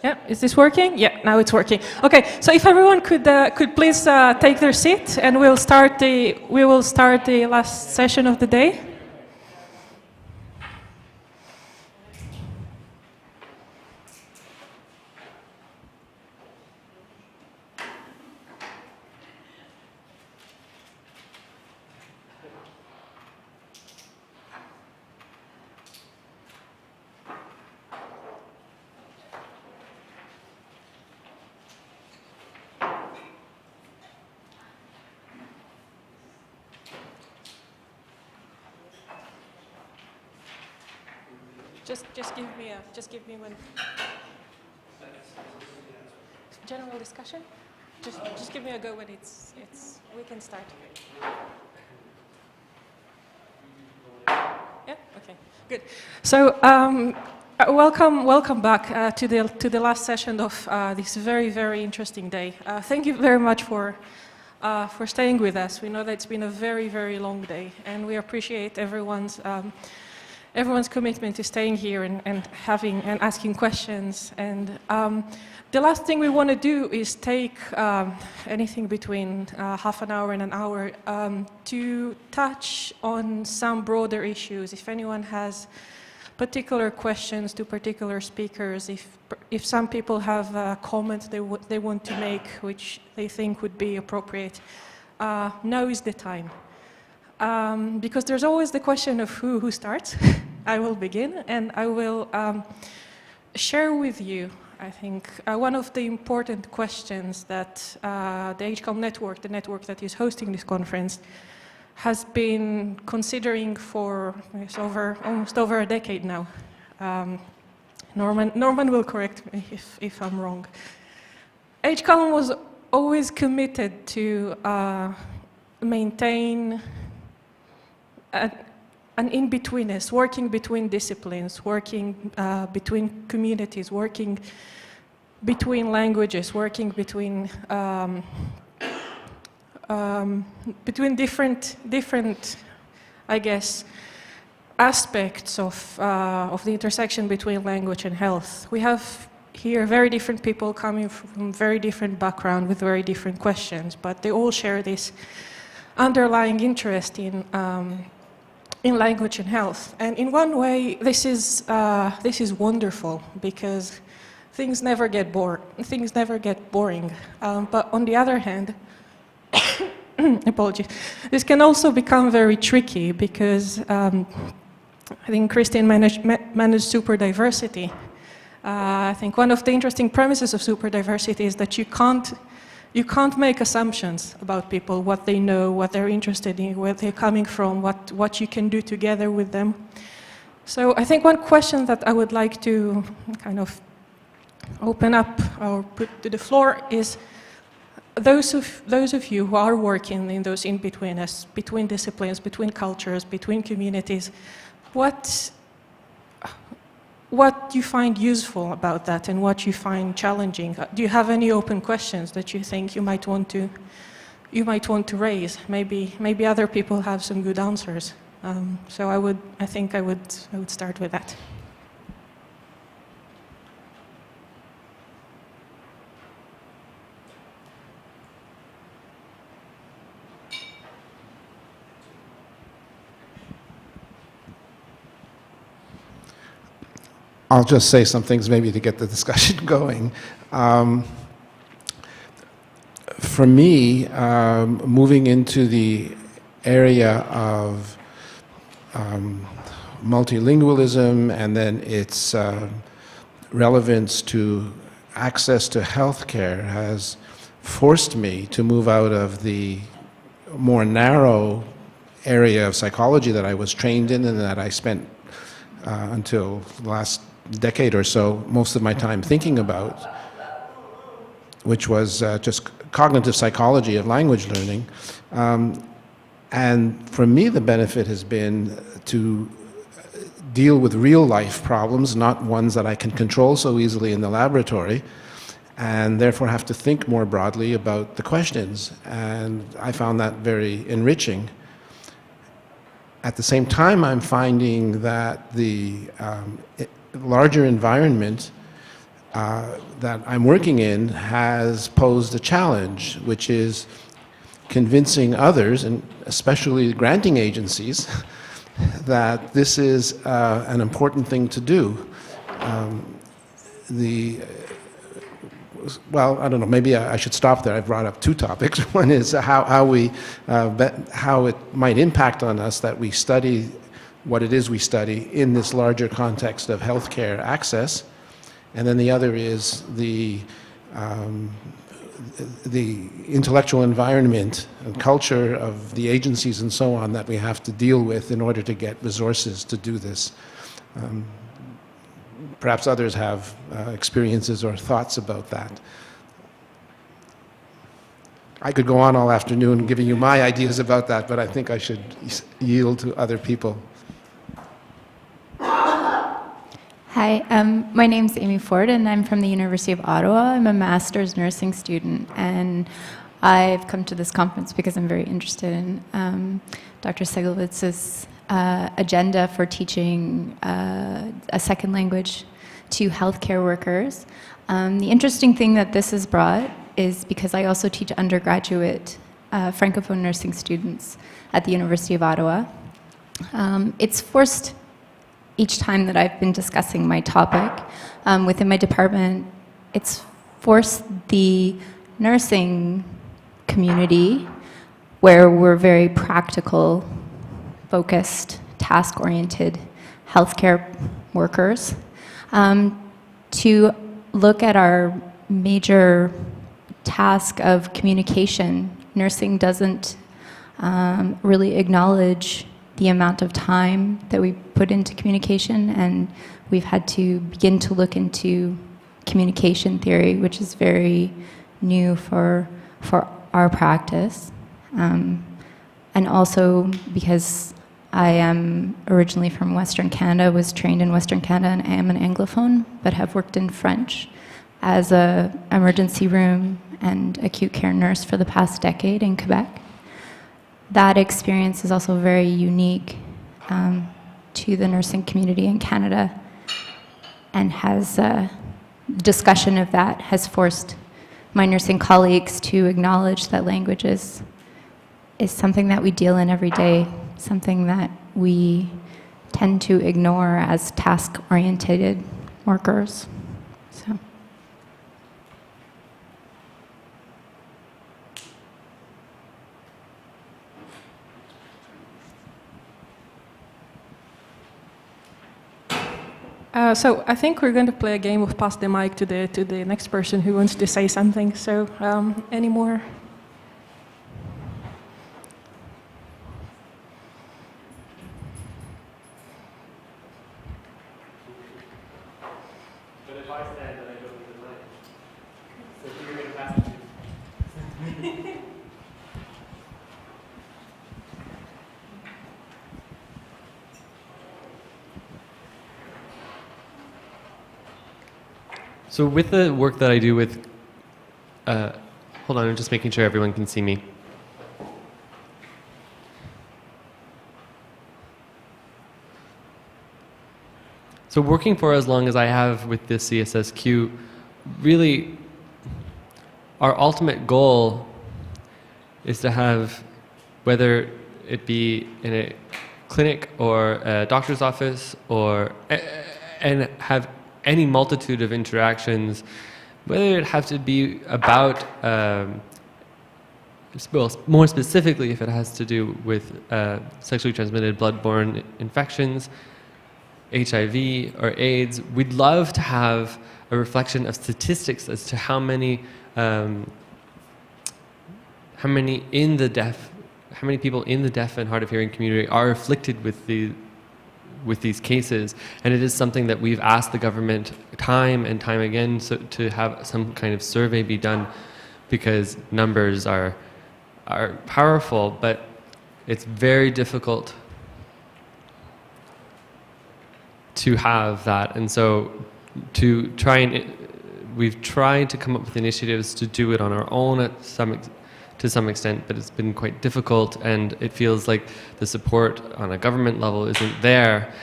Yeah, is this working? Yeah, now it's working. Okay, so if everyone could please take their seat, and we will start the last session of the day. Just give me one. General discussion. Just give me a go when we can start. Yeah. Okay. Good. So welcome back to the last session of this very interesting day. Thank you very much for staying with us. We know that it's been a very long day, and we appreciate everyone's commitment to staying here and asking questions. And the last thing we want to do is take anything between half an hour and an hour to touch on some broader issues. If anyone has particular questions to particular speakers, if some people have comments they want to make which they think would be appropriate, now is the time. Because there's always the question of who starts. I will begin, and I will share with you, I think, one of the important questions that the HCOM network, the network that is hosting this conference, has been considering for almost over a decade now. Norman will correct me if I'm wrong. HCOM was always committed to maintain an in-betweenness, working between disciplines, working between communities, working between languages, working between different, I guess, aspects of the intersection between language and health. We have here very different people coming from very different background with very different questions, but they all share this underlying interest in language and health. And in one way, this is wonderful, because things never get boring. But on the other hand, apologies, this can also become very tricky, because I think Christine managed super diversity. I think one of the interesting premises of super diversity is that you can't make assumptions about people, what they know, what they're interested in, where they're coming from, what you can do together with them. So I think one question that I would like to kind of open up or put to the floor is, those of you who are working in those in-betweenness, between disciplines, between cultures, between communities, what you find useful about that and what you find challenging? Do you have any open questions that you think you might want to raise? Maybe other people have some good answers. So I think I would start with that. I'll just say some things maybe to get the discussion going. For me, moving into the area of multilingualism and then its relevance to access to healthcare has forced me to move out of the more narrow area of psychology that I was trained in and that I spent until the last decade or so most of my time thinking about, which was just cognitive psychology of language learning. And for me, the benefit has been to deal with real life problems, not ones that I can control so easily in the laboratory, and therefore have to think more broadly about the questions. And I found that very enriching. At the same time, I'm finding that the larger environment that I'm working in has posed a challenge, which is convincing others, and especially granting agencies, that this is an important thing to do. Well, I don't know, maybe I should stop there. I brought up two topics. One is how it might impact on us that we study what it is we study in this larger context of healthcare access. And then the other is the intellectual environment and culture of the agencies and so on that we have to deal with in order to get resources to do this. Perhaps others have experiences or thoughts about that. I could go on all afternoon giving you my ideas about that, but I think I should yield to other people. Hi, my name's Amy Ford, and I'm from the University of Ottawa. I'm a master's nursing student, and I've come to this conference because I'm very interested in Dr. Segelowicz's agenda for teaching a second language to healthcare workers. The interesting thing that this has brought is because I also teach undergraduate Francophone nursing students at the University of Ottawa. It's forced each time that I've been discussing my topic within my department, it's forced the nursing community, where we're very practical, focused, task-oriented healthcare workers, to look at our major task of communication. Nursing doesn't really acknowledge the amount of time that we put into communication, and we've had to begin to look into communication theory, which is very new for our practice. And also because I am originally from Western Canada, was trained in Western Canada, and I am an Anglophone, but have worked in French as a emergency room and acute care nurse for the past decade in Quebec. That experience is also very unique to the nursing community in Canada, and has discussion of that has forced my nursing colleagues to acknowledge that language is something that we deal in every day, something that we tend to ignore as task-oriented workers. So. So I think we're going to play a game of pass the mic to the next person who wants to say something. So any more? But if I stand, then I don't need the mic. So who are you going to pass it to? So with the work that I do with, hold on, I'm just making sure everyone can see me. So working for as long as I have with this CSSQ, really our ultimate goal is to have, whether it be in a clinic or a doctor's office, or and have any multitude of interactions, whether it have to be about, well, more specifically if it has to do with sexually transmitted bloodborne infections, HIV or AIDS, we'd love to have a reflection of statistics as to how many people in the deaf and hard of hearing community are afflicted with these cases. And it is something that we've asked the government time and time again to have some kind of survey be done, because numbers are powerful, but it's very difficult to have that. And so we've tried to come up with initiatives to do it on our own to some extent, but it's been quite difficult, and it feels like the support on a government level isn't there.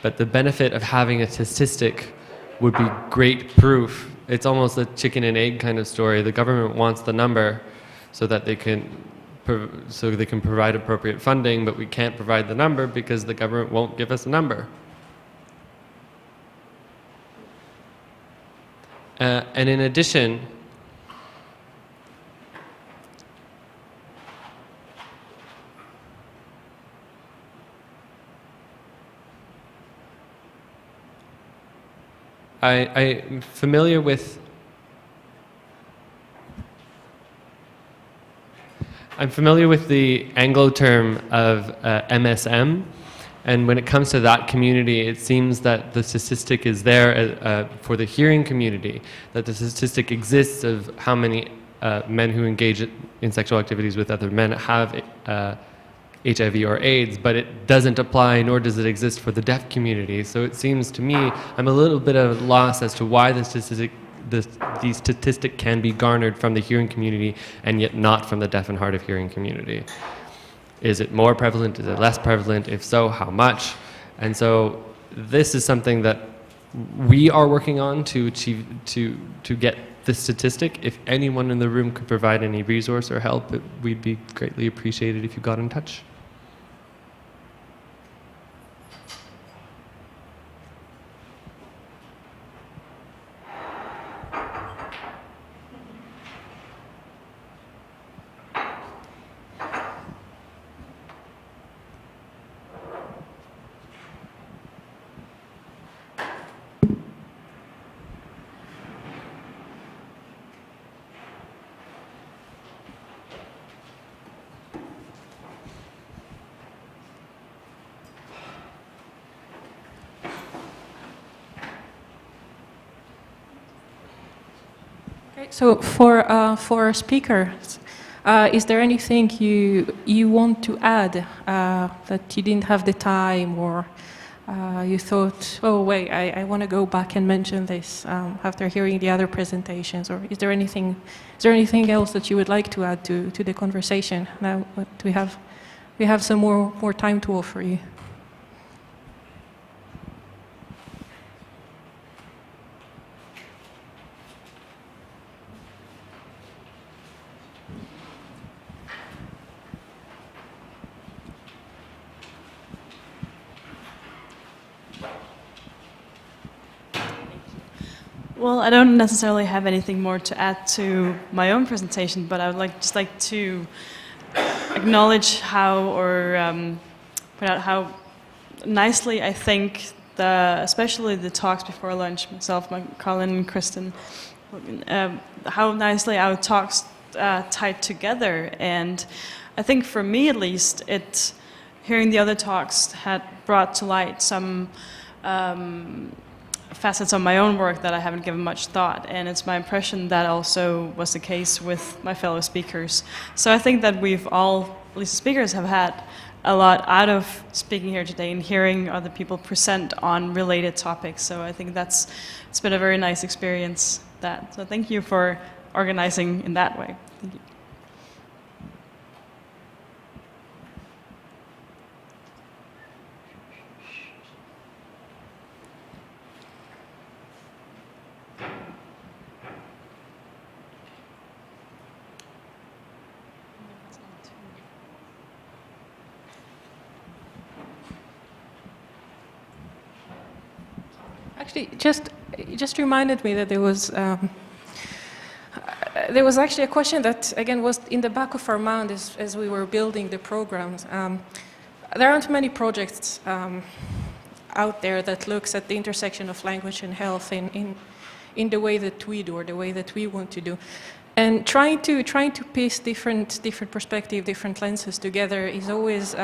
But the benefit of having a statistic would be great proof. It's almost a chicken and egg kind of story. The government wants the number so that they can provide appropriate funding, but we can't provide the number because the government won't give us a number. And in addition, I'm familiar with the Anglo term of MSM, and when it comes to that community, it seems that the statistic is there for the hearing community, that the statistic exists of how many men who engage in sexual activities with other men have HIV or AIDS, but it doesn't apply, nor does it exist for the deaf community. So it seems to me, I'm a little bit at a loss as to why the statistic can be garnered from the hearing community and yet not from the deaf and hard of hearing community. Is it more prevalent? Is it less prevalent? If so, how much? And so this is something that we are working on to achieve, to get this statistic. If anyone in the room could provide any resource or help, we'd be greatly appreciated if you got in touch. Okay, so for speakers, is there anything you want to add that you didn't have the time, or you thought, oh wait, I want to go back and mention this after hearing the other presentations, or is there anything else that you would like to add to the conversation? Now we have some more time to offer you. Well, I don't necessarily have anything more to add to my own presentation, but I would just like to acknowledge point out how nicely I think especially the talks before lunch, myself, Colin, and Kristen, how nicely our talks tied together. And I think for me at least, hearing the other talks had brought to light some facets of my own work that I haven't given much thought, and it's my impression that also was the case with my fellow speakers. So I think that we've all, at least the speakers, have had a lot out of speaking here today and hearing other people present on related topics. So I think it's been a very nice experience. So thank you for organizing in that way. Thank you. Actually, it just reminded me that there was actually a question that, again, was in the back of our mind as we were building the programs. There aren't many projects out there that looks at the intersection of language and health in the way that we do, or the way that we want to do. And trying to piece different perspectives, different lenses together is always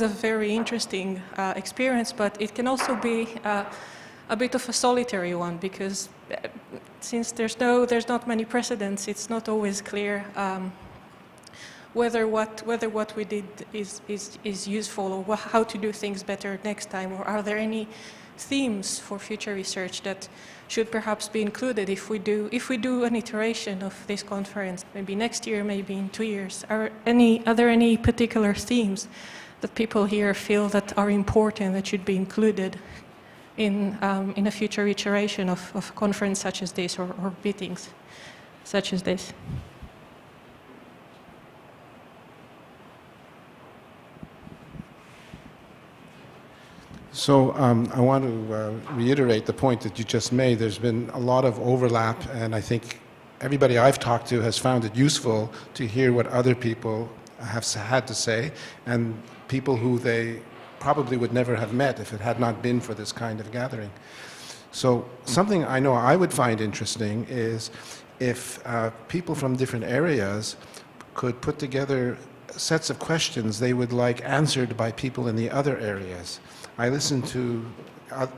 a very interesting experience, but it can also be a bit of a solitary one, because since there's not many precedents, it's not always clear whether what we did is useful, or how to do things better next time, or are there any themes for future research that should perhaps be included if we do an iteration of this conference, maybe next year, maybe in 2 years. Are there any particular themes that people here feel that are important, that should be included in a future iteration of a conference such as this or meetings such as this. So I want to reiterate the point that you just made. There's been a lot of overlap, and I think everybody I've talked to has found it useful to hear what other people have had to say, and people who they probably would never have met if it had not been for this kind of gathering. So something I know I would find interesting is if people from different areas could put together sets of questions they would like answered by people in the other areas. I listen to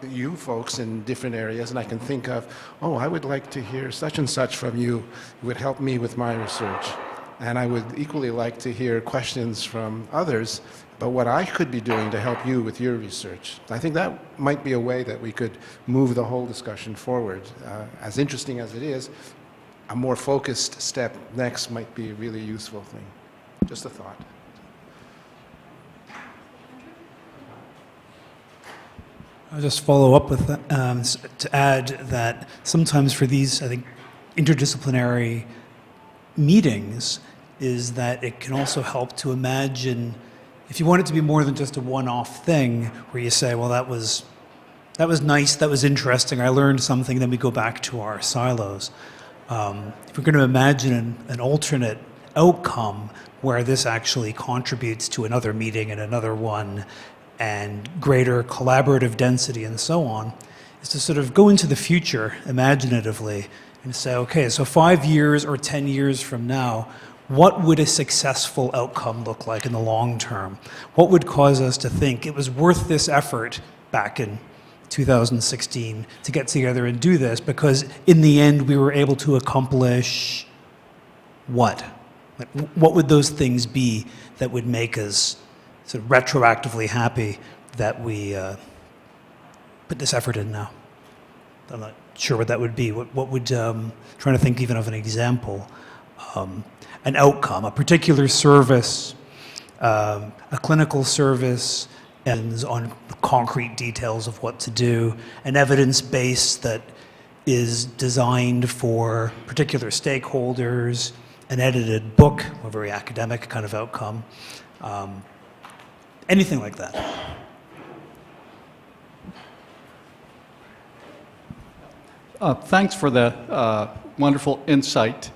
you folks in different areas, and I can think of, oh, I would like to hear such and such from you. It would help me with my research. And I would equally like to hear questions from others about what I could be doing to help you with your research. I think that might be a way that we could move the whole discussion forward. As interesting as it is, a more focused step next might be a really useful thing. Just a thought. I'll just follow up with that, to add that sometimes for these, I think, interdisciplinary meetings is that it can also help to imagine, if you want it to be more than just a one-off thing where you say, well, that was nice, that was interesting, I learned something, then we go back to our silos. If we're going to imagine an alternate outcome where this actually contributes to another meeting and another one and greater collaborative density and so on, is to sort of go into the future imaginatively and say, okay, so 5 years or 10 years from now, what would a successful outcome look like in the long term? What would cause us to think it was worth this effort back in 2016 to get together and do this, because in the end we were able to accomplish what? Like, what would those things be that would make us sort of retroactively happy that we put this effort in now? I'm not sure what that would be. What would, trying to think even of an example, an outcome, a particular service, a clinical service, and on concrete details of what to do, an evidence base that is designed for particular stakeholders, an edited book, a very academic kind of outcome, anything like that. Thanks for the wonderful insight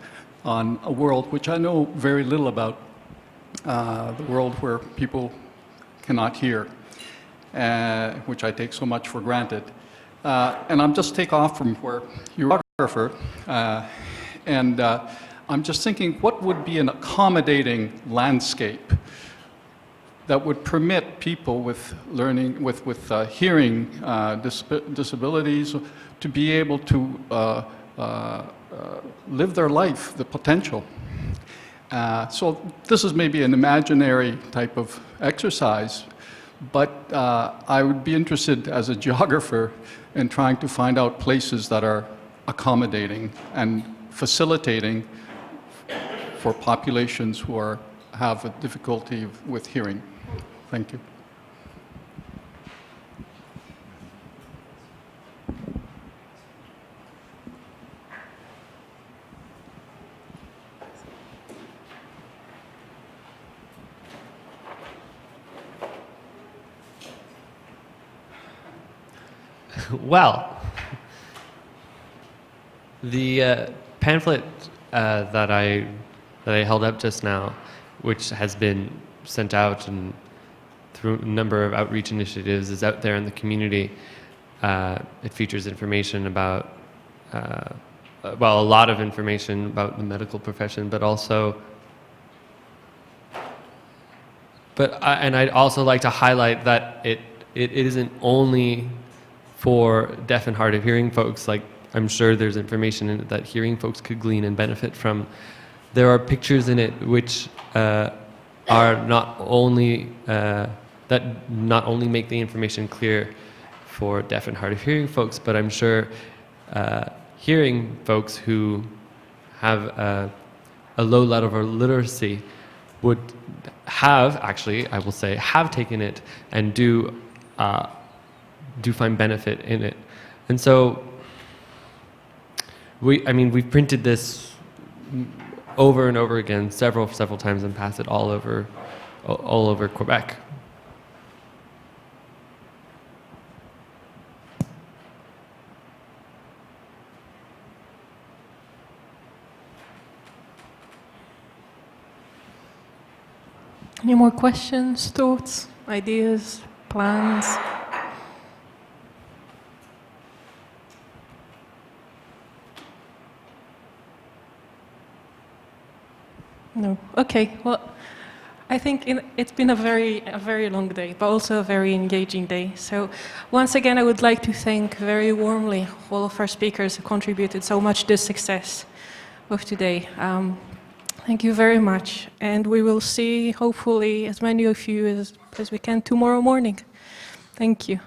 on a world which I know very little about, the world where people cannot hear, which I take so much for granted. And I'm just take off from where you're a photographer, and I'm just thinking, what would be an accommodating landscape that would permit people with learning, with hearing disabilities to be able to live their life, the potential. So this is maybe an imaginary type of exercise, but I would be interested as a geographer in trying to find out places that are accommodating and facilitating for populations who have a difficulty with hearing. Thank you. Well, the pamphlet that I held up just now, which has been sent out and through a number of outreach initiatives, is out there in the community. It features information about, well, a lot of information about the medical profession, but also, and I'd also like to highlight that it isn't only for deaf and hard of hearing folks. Like, I'm sure there's information in it that hearing folks could glean and benefit from. There are pictures in it which are not only that not only make the information clear for deaf and hard of hearing folks, but I'm sure hearing folks who have a low level of literacy would have, actually, I will say, have taken it and do do find benefit in it. And so, we've printed this over and over again several times and passed it all over Quebec. Any more questions, thoughts, ideas, plans? No. Okay. Well, I think it's been a very long day, but also a very engaging day. So once again, I would like to thank very warmly all of our speakers who contributed so much to the success of today. Thank you very much. And we will see, hopefully, as many of you as we can tomorrow morning. Thank you.